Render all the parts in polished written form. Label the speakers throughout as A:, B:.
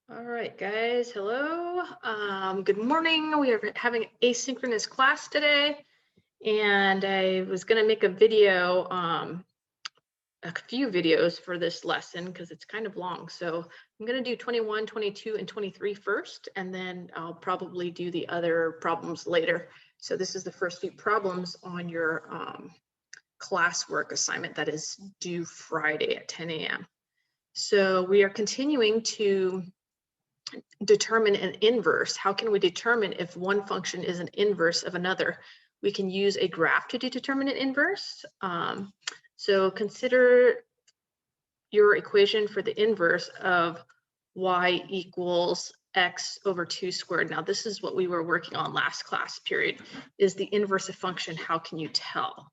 A: All right, guys. Hello. Good morning. We are having asynchronous class today, and I was going to make a video, a few videos for this lesson because it's kind of long. So I'm going to do 21, 22, and 23 first, and then I'll probably do the other problems later. So this is the first few problems on your classwork assignment that is due Friday at 10 a.m. So we are continuing to determine an inverse. How can we determine if one function is an inverse of another? We can use a graph to determine an inverse. So consider your equation for the inverse of y equals x over 2 squared. Now, this is what we were working on last class period, is the inverse of function. How can you tell?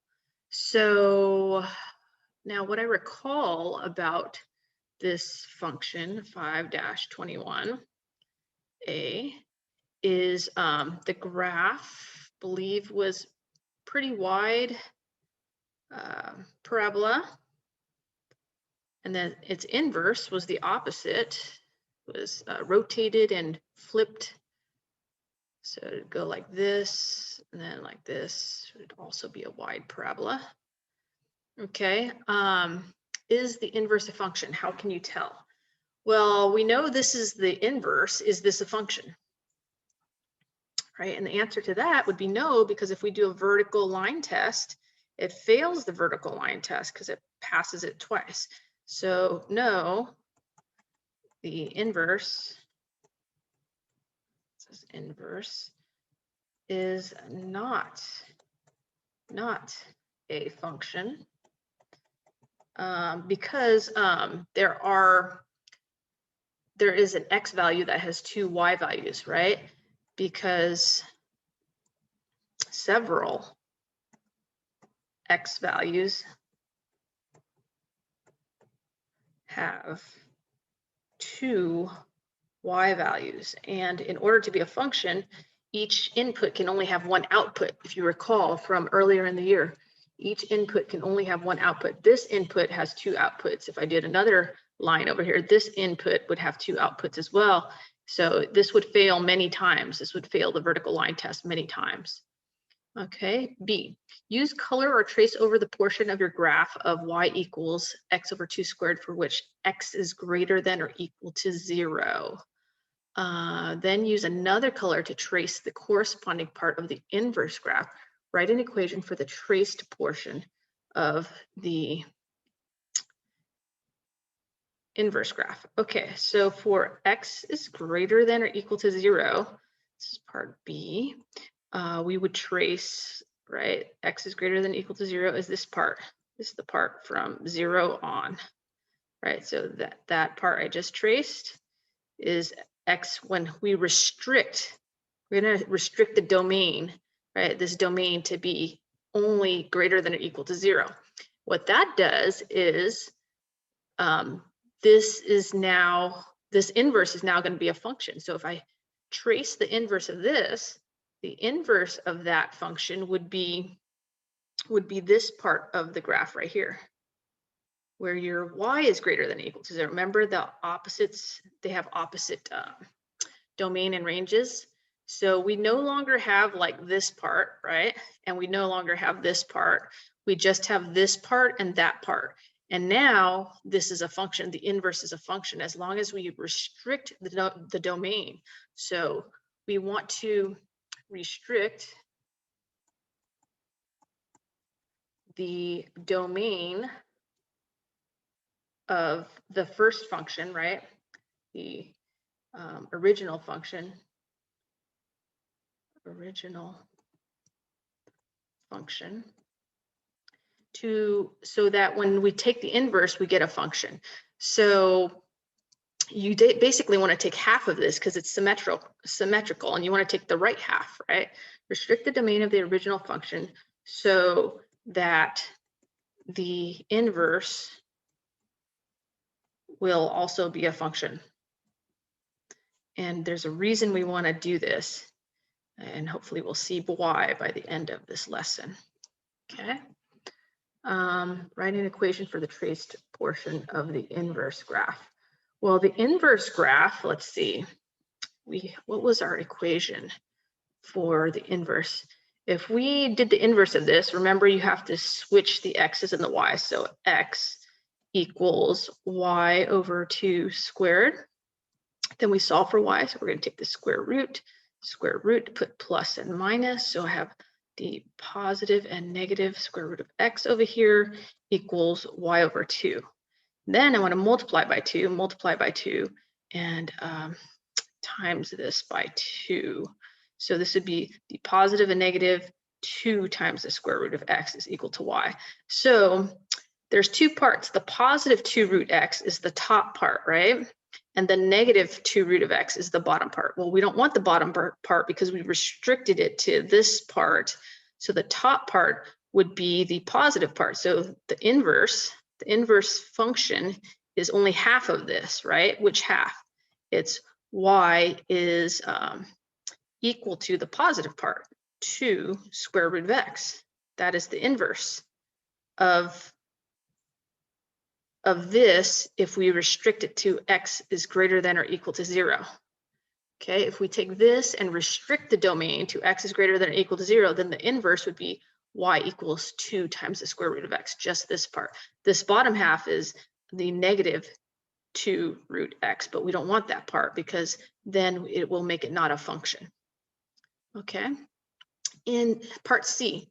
A: So now what I recall about this function 5-21, A is the graph, I believe, was pretty wide parabola, and then its inverse was the opposite, was rotated and flipped. So it'd go like this, and then like this. It would also be a wide parabola. Okay, is the inverse a function? How can you tell? Well, we know this is the inverse. Is this a function? Right? And the answer to that would be no, because if we do a vertical line test, it fails the vertical line test because it passes it twice. So no, the inverse, this is inverse, is not a function because there is an x value that has two y values, right? Because several x values have two y values. And in order to be a function, each input can only have one output. If you recall from earlier in the year, each input can only have one output. This input has two outputs. If I did another line over here, this input would have two outputs as well. So this would fail many times. This would fail the vertical line test many times. Okay, B, use color or trace over the portion of your graph of y equals x over 2 squared for which x is greater than or equal to 0. Then use another color to trace the corresponding part of the inverse graph. Write an equation for the traced portion of the inverse graph. Okay, so for x is greater than or equal to 0, this is part B, we would trace, right, x is greater than or equal to 0 is this part. This is the part from 0 on, right? So that part I just traced is x when we restrict, we're going to restrict the domain, right? This domain to be only greater than or equal to 0. What that does is this inverse is now going to be a function. So if I trace the inverse of this, the inverse of that function would be this part of the graph right here, where your y is greater than or equal to 0. Remember, the opposites, they have opposite domain and ranges. So we no longer have like this part, right? And we no longer have this part. We just have this part and that part. And now this is a function. The inverse is a function as long as we restrict the domain. So we want to restrict the domain of the first function, right? The original function, so that when we take the inverse, we get a function. So you basically want to take half of this because it's symmetrical, and you want to take the right half, right? Restrict the domain of the original function so that the inverse will also be a function. And there's a reason we want to do this, and hopefully we'll see why by the end of this lesson. Okay. Write an equation for the traced portion of the inverse graph. Well, the inverse graph, let's see, what was our equation for the inverse? If we did the inverse of this, remember you have to switch the x's and the y's. So x equals y over 2 squared. Then we solve for y, so we're going to take the square root, put plus and minus. So I have the positive and negative square root of x over here equals y over 2. Then I want to multiply by 2, and times this by 2. So this would be the positive and negative 2 times the square root of x is equal to y. So there's two parts. The positive 2 root x is the top part, right? And the negative 2 root of x is the bottom part. Well, we don't want the bottom part because we restricted it to this part. So the top part would be the positive part. So the inverse function is only half of this, right? Which half? It's y is equal to the positive part, 2 square root of x. That is the inverse of this if we restrict it to x is greater than or equal to 0. Okay, if we take this and restrict the domain to x is greater than or equal to 0, then the inverse would be y equals 2 times the square root of x, just this part. This bottom half is the negative 2 root x, but we don't want that part because then it will make it not a function. Okay, in part C.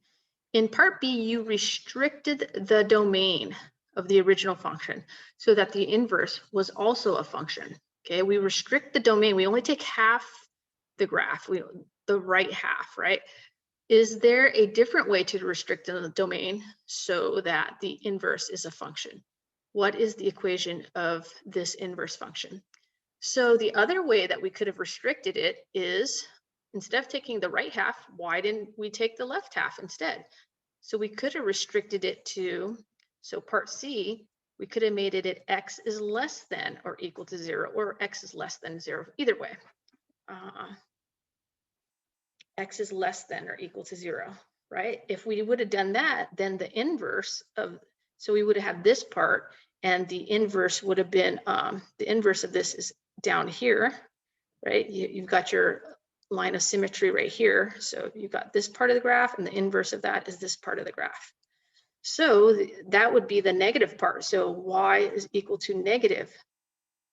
A: In part B, you restricted the domain of the original function so that the inverse was also a function. Okay, we restrict the domain. We only take half the graph, the right half, right? Is there a different way to restrict the domain so that the inverse is a function? What is the equation of this inverse function? So the other way that we could have restricted it is, instead of taking the right half, why didn't we take the left half instead? So we could have restricted it to, so part C, we could have made it at x is less than or equal to 0, or x is less than 0, either way. X is less than or equal to 0, right? If we would have done that, then the inverse of, so we would have had this part, and the inverse would have been, the inverse of this is down here, right? You've got your line of symmetry right here. So you've got this part of the graph, and the inverse of that is this part of the graph. So that would be the negative part. So y is equal to negative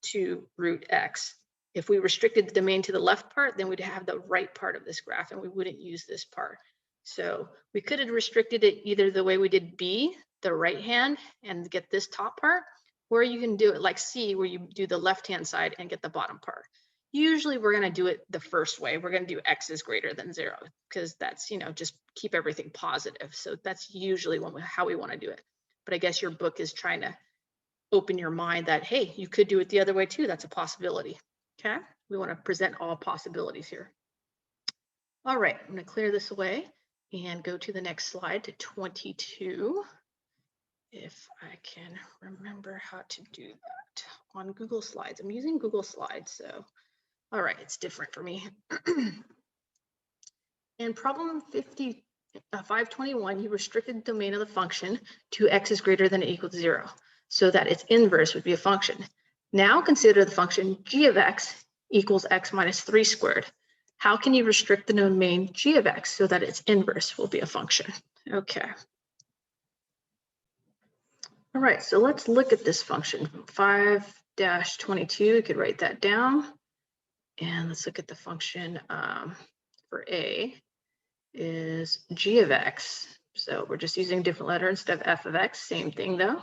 A: 2 root x. If we restricted the domain to the left part, then we'd have the right part of this graph and we wouldn't use this part. So we could have restricted it either the way we did B, the right hand, and get this top part, or you can do it like C, where you do the left-hand side and get the bottom part. Usually we're going to do it the first way. We're going to do x is greater than 0 because that's, just keep everything positive. So that's usually how we want to do it. But I guess your book is trying to open your mind that, hey, you could do it the other way too. That's a possibility. Okay, we want to present all possibilities here. All right, I'm going to clear this away and go to the next slide, to 22. If I can remember how to do that on Google Slides. I'm using Google Slides, so all right, it's different for me. In problem 521, you restricted the domain of the function to x is greater than or equal to 0, so that its inverse would be a function. Now consider the function g of x equals x minus 3 squared. How can you restrict the domain g of x so that its inverse will be a function? Okay. All right, so let's look at this function. 5-22, you could write that down. And let's look at the function for A is g of x. So we're just using a different letter instead of f of x. Same thing though.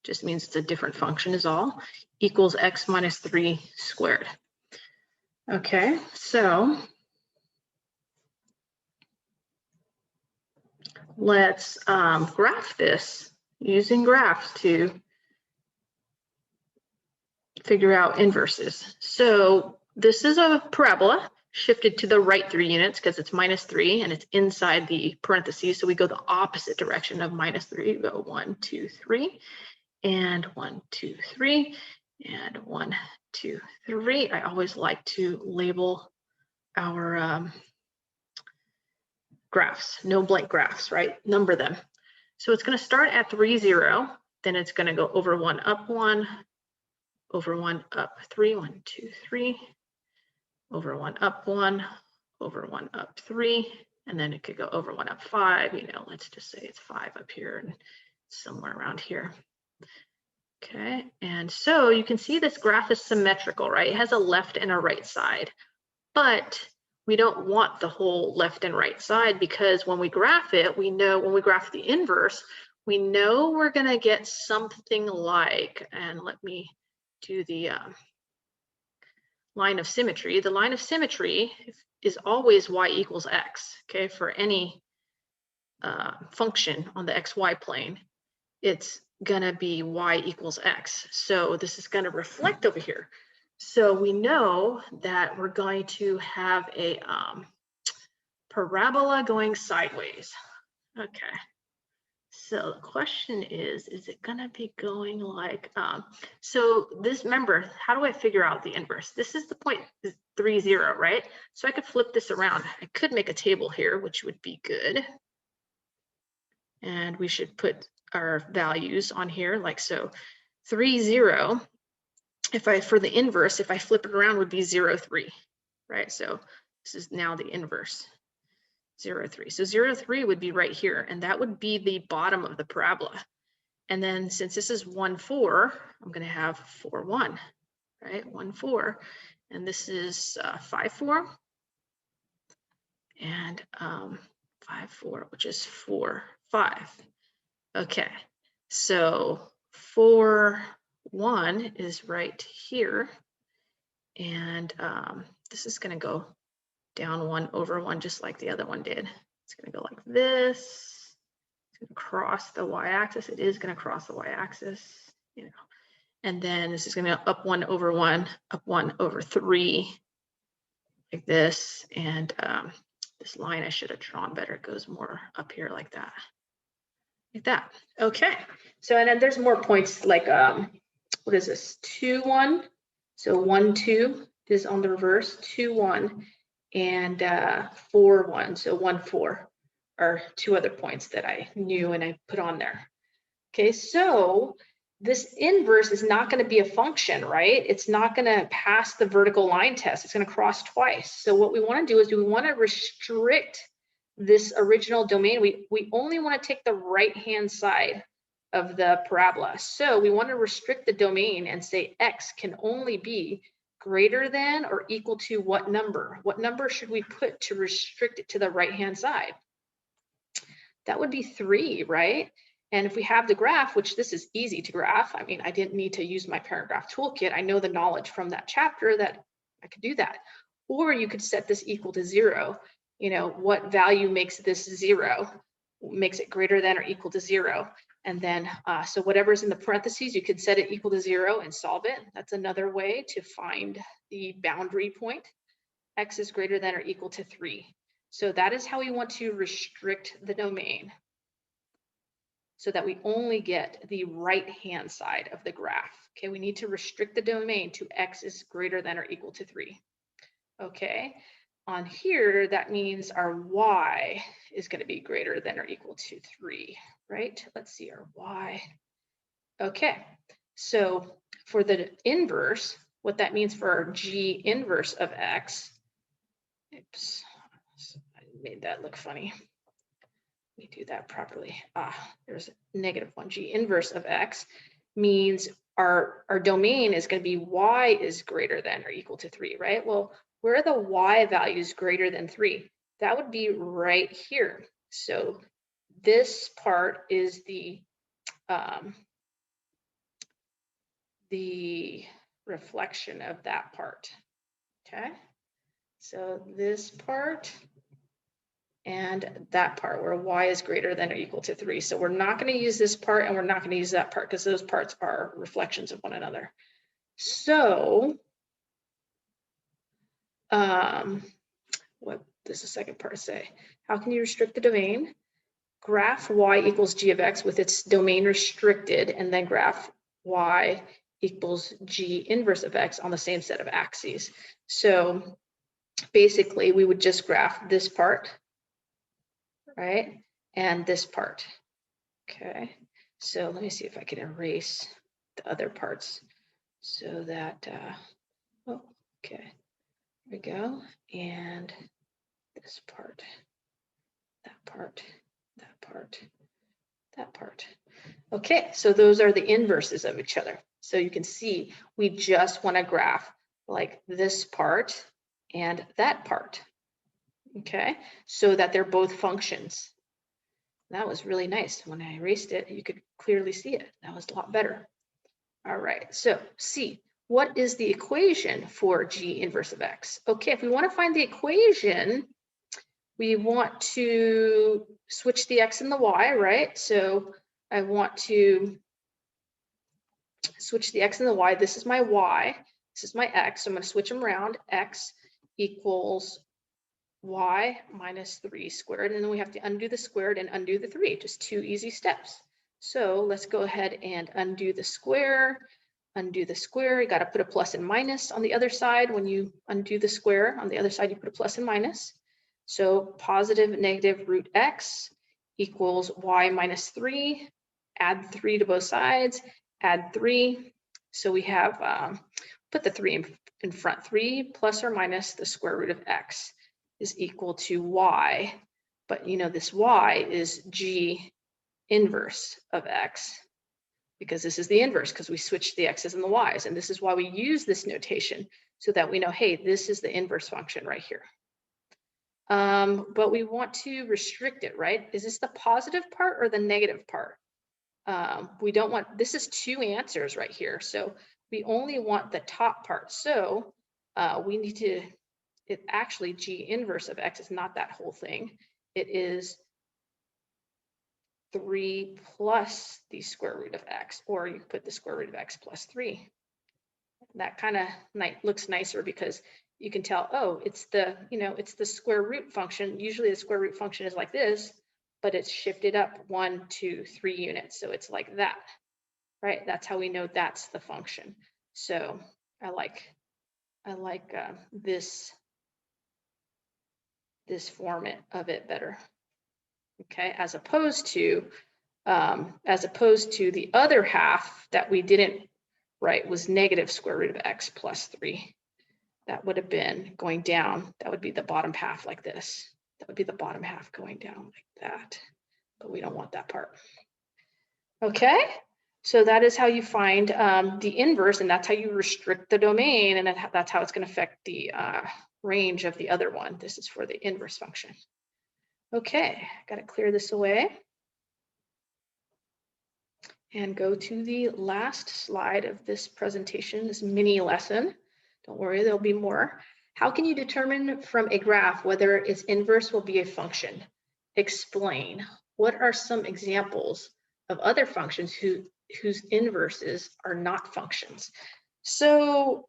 A: Just means it's a different function is all. Equals x minus 3 squared. Okay, so let's graph this using graphs to figure out inverses. So this is a parabola shifted to the right 3 units because it's minus 3 and it's inside the parentheses. So we go the opposite direction of minus 3. We go 1, 2, 3, and 1, 2, 3, and 1, 2, 3. I always like to label our graphs, no blank graphs, right? Number them. So it's going to start at 3, 0. Then it's going to go over 1, up 1, over 1, up 3, 1, 2, 3, over 1, up 1, over 1, up 3, and then it could go over 1, up 5, you know, let's just say it's 5 up here and somewhere around here. Okay, and so you can see this graph is symmetrical, right? It has a left and a right side, but we don't want the whole left and right side, because when we graph it, we know when we graph the inverse, we know we're gonna get something like, and let me do the line of symmetry. The line of symmetry is always y equals x, okay? For any function on the xy plane, it's gonna be y equals x. So this is gonna reflect over here. So we know that we're going to have a parabola going sideways. Okay. So the question is it gonna be going like, so this, remember, how do I figure out the inverse? This is the point 3, 0, right? So I could flip this around. I could make a table here, which would be good. And we should put our values on here like so. 3, 0, if I, for the inverse, if I flip it around, would be 0, 3, right? So this is now the inverse. 0, 3. So 0, 3 would be right here, and that would be the bottom of the parabola. And then since this is 1, 4, I'm going to have 4, 1, right? 1, 4. And this is 5, 4. And 5, 4, which is 4, 5. Okay. So 4, 1 is right here. And this is going to go down 1 over 1, just like the other one did. It's going to go like this. It's going to cross the y-axis. It is going to cross the y-axis, you know. And then this is going to up 1 over 1, up 1 over 3, like this. And this line I should have drawn better. It goes more up here like that. Like that. Okay. So, and then there's more points like, what is this? 2, 1. So 1, 2 is on the reverse, 2, 1. And 4, 1, so 1, 4 are 2 other points that I knew and I put on there. Okay, so this inverse is not going to be a function, right? It's not going to pass the vertical line test. It's going to cross twice. So what we want to do is we want to restrict this original domain. We only want to take the right-hand side of the parabola. So we want to restrict the domain and say x can only be greater than or equal to what number? What number should we put to restrict it to the right-hand side? That would be 3, right? And if we have the graph, which this is easy to graph, I mean, I didn't need to use my parent graph toolkit. I know the knowledge from that chapter that I could do that. Or you could set this equal to 0. You know, what value makes this 0? Makes it greater than or equal to 0. And then, so whatever's in the parentheses, you could set it equal to 0 and solve it. That's another way to find the boundary point. X is greater than or equal to 3. So that is how we want to restrict the domain, so that we only get the right-hand side of the graph. Okay, we need to restrict the domain to X is greater than or equal to 3. Okay, on here, that means our Y is going to be greater than or equal to 3. Right? Let's see our Y. Okay, so for the inverse, what that means for our G inverse of X, oops, I made that look funny. Let me do that properly. There's -1. G inverse of X means our domain is going to be Y is greater than or equal to 3, right? Well, where are the Y values greater than 3? That would be right here. So this part is the reflection of that part. Okay, so this part and that part where Y is greater than or equal to 3. So we're not going to use this part and we're not going to use that part because those parts are reflections of one another. So what does the second part say? How can you restrict the domain? Graph Y equals G of X with its domain restricted, and then graph Y equals G inverse of X on the same set of axes. So basically we would just graph this part, right? And this part. Okay, so let me see if I can erase the other parts. so that, oh, okay, there we go. And this part, that part, that part, that part. Okay, so those are the inverses of each other. So you can see we just want to graph like this part and that part, okay, so that they're both functions. That was really nice. When I erased it, you could clearly see it. That was a lot better. All right, so C, what is the equation for G inverse of X? Okay, if we want to find the equation, we want to switch the X and the Y, right? So I want to switch the X and the Y. This is my Y, this is my X. So I'm going to switch them around. X equals Y minus 3 squared, and then we have to undo the squared and undo the 3, just 2 easy steps. So let's go ahead and undo the square, undo the square. You got to put a plus and minus on the other side. When you undo the square, on the other side, you put a plus and minus. So positive negative root X equals Y minus 3, add 3 to both sides, add 3. So we have, put the 3 in front, 3 plus or minus the square root of X is equal to Y, but you know this Y is G inverse of X because this is the inverse because we switched the X's and the Y's, and this is why we use this notation so that we know, hey, this is the inverse function right here. But we want to restrict it, right? Is this the positive part or the negative part? We don't want, this is 2 answers right here, so we only want the top part. So we need to, it actually G inverse of X is not that whole thing. It is 3 plus the square root of X, or you put the square root of X plus 3. That kind of looks nicer because you can tell, oh, it's the, you know, it's the square root function. Usually the square root function is like this, but it's shifted up 1, 2, 3 units. So it's like that, right? That's how we know that's the function. So I like this form of it better. Okay, as opposed to the other half that we didn't write was negative square root of X plus 3. That would have been going down. That would be the bottom half like this. That would be the bottom half going down like that. But we don't want that part. Okay, so that is how you find the inverse, and that's how you restrict the domain, and that's how it's going to affect the range of the other one. This is for the inverse function. Okay, got to clear this away and go to the last slide of this presentation, this mini lesson. Don't worry, there'll be more. How can you determine from a graph whether its inverse will be a function? Explain. What are some examples of other functions whose inverses are not functions? So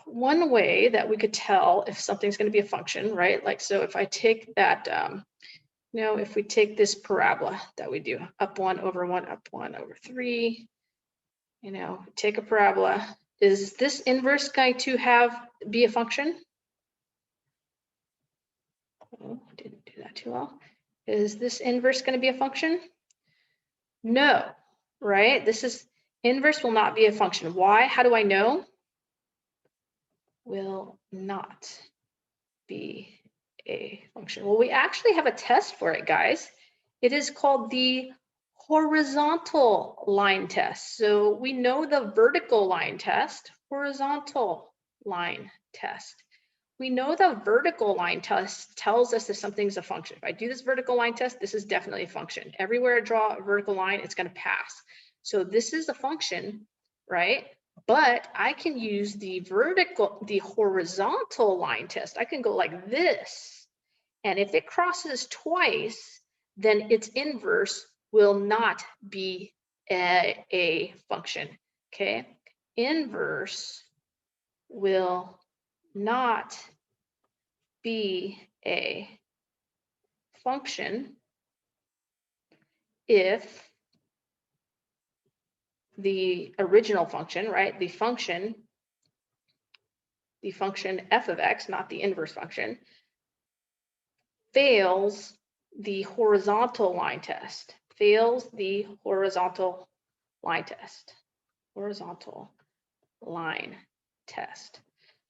A: one way that we could tell if something's going to be a function, right? Like, so if I take that, you know, if we take this parabola that we do, up 1 over 1, up 1 over 3, you know, take a parabola. Is this inverse going to be a function? Oh, didn't do that too well. Is this inverse going to be a function? No, right? This is inverse will not be a function. Why? How do I know? Will not be a function. Well, we actually have a test for it, guys. It is called the horizontal line test. So we know the vertical line test, horizontal line test. We know the vertical line test tells us if something's a function. If I do this vertical line test, this is definitely a function. Everywhere I draw a vertical line, it's going to pass. So this is a function, right? But I can use the horizontal line test. I can go like this. And if it crosses twice, then its inverse will not be a function, okay? Inverse will not be a function if the original function, right? The function f of x, not the inverse function, fails the horizontal line test, fails the horizontal line test, horizontal line test.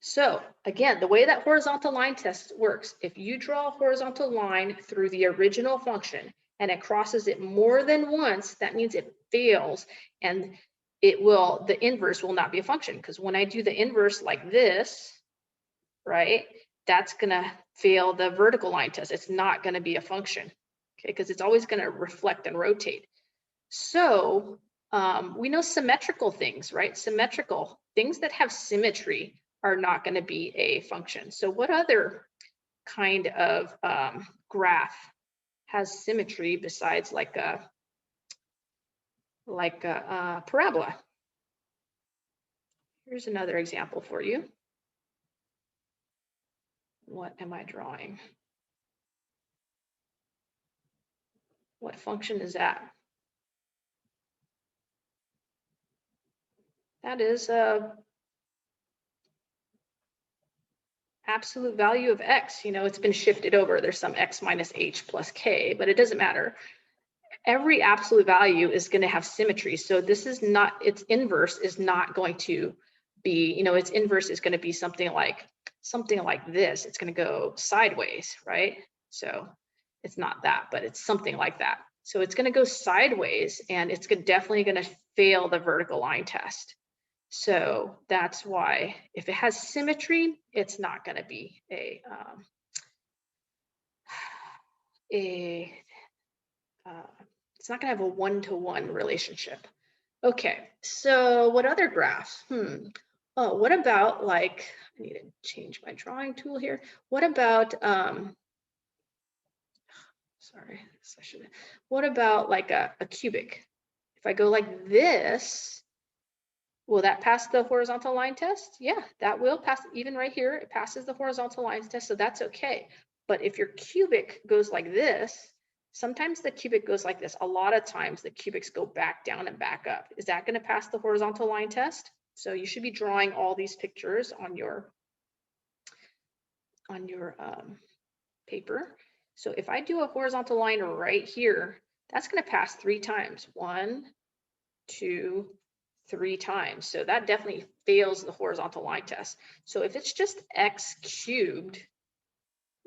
A: So again, the way that horizontal line test works, if you draw a horizontal line through the original function and it crosses it more than once, that means it fails, and the inverse will not be a function, because when I do the inverse like this, right, that's gonna fail the vertical line test. It's not gonna be a function, okay, because it's always gonna reflect and rotate. So we know symmetrical things, right? Symmetrical things that have symmetry are not going to be a function. So what other kind of graph has symmetry besides like a parabola? Here's another example for you. What am I drawing? What function is that? That is a absolute value of x. You know, it's been shifted over. There's some x minus h plus k, but it doesn't matter. Every absolute value is going to have symmetry. So this is not, its inverse is not going to be, you know, its inverse is going to be something like this. It's going to go sideways, right? So it's not that, but it's something like that. So it's going to go sideways, and it's definitely going to fail the vertical line test. So that's why if it has symmetry, it's not going to be it's not going to have a one-to-one relationship. Okay, so what other graphs? Oh, what about like, I need to change my drawing tool here. What about, sorry, what about like a cubic? If I go like this, will that pass the horizontal line test? Yeah, that will pass. Even right here, it passes the horizontal line test, so that's okay. But if your cubic goes like this, sometimes the cubic goes like this. A lot of times the cubics go back down and back up. Is that going to pass the horizontal line test? So you should be drawing all these pictures on your paper. So if I do a horizontal line right here, that's going to pass 3 times. 1, 2, 3 times. So that definitely fails the horizontal line test. So if it's just x cubed,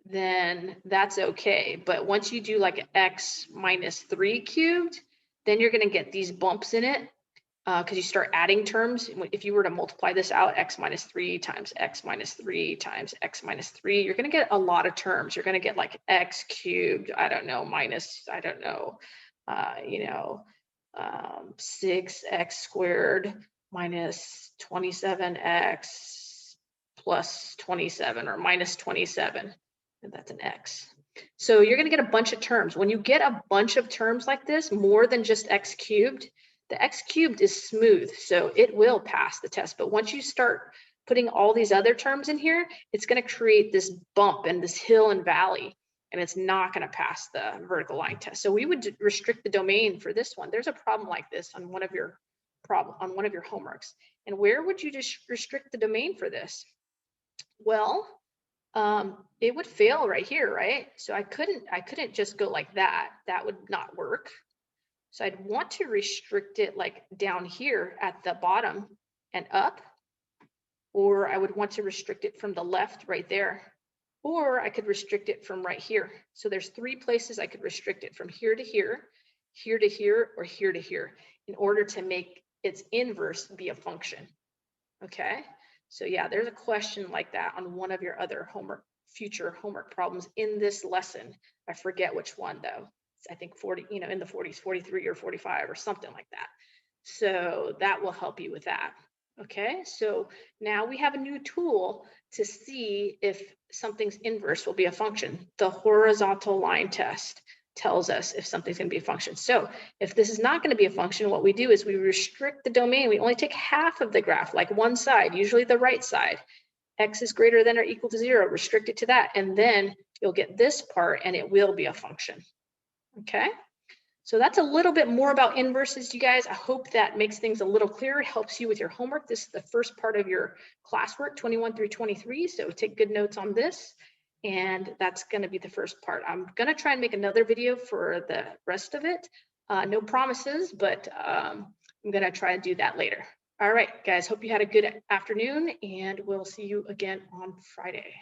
A: then that's okay. But once you do like x minus 3 cubed, then you're going to get these bumps in it because you start adding terms. If you were to multiply this out, x minus 3 times x minus 3 times x minus 3, you're going to get a lot of terms. You're going to get like x cubed, I don't know, minus, I don't know, 6x squared minus 27x plus 27, or minus 27, and that's an x. So you're going to get a bunch of terms. When you get a bunch of terms like this, more than just x cubed, the x cubed is smooth, so it will pass the test. But once you start putting all these other terms in here, it's going to create this bump and this hill and valley, and it's not going to pass the vertical line test. So we would restrict the domain for this one. There's a problem like this on one of your homeworks. And where would you just restrict the domain for this? Well, it would fail right here, right? So I couldn't just go like that. That would not work. So I'd want to restrict it like down here at the bottom and up, or I would want to restrict it from the left right there, or I could restrict it from right here. So there's 3 places I could restrict it, from here to here, here to here, or here to here, in order to make its inverse be a function. Okay, so yeah, there's a question like that on one of your other future homework problems in this lesson. I forget which one though. I think 40, in the 40s, 43 or 45 or something like that. So that will help you with that. Okay, so now we have a new tool to see if something's inverse will be a function. The horizontal line test tells us if something's going to be a function. So if this is not going to be a function, what we do is we restrict the domain. We only take half of the graph, like one side, usually the right side. X is greater than or equal to 0, restrict it to that, and then you'll get this part and it will be a function. Okay, so that's a little bit more about inverses, you guys. I hope that makes things a little clearer, helps you with your homework. This is the first part of your classwork, 21 through 23, so take good notes on this. And that's going to be the first part. I'm going to try and make another video for the rest of it. No promises, but I'm going to try and do that later. All right, guys, hope you had a good afternoon, and we'll see you again on Friday.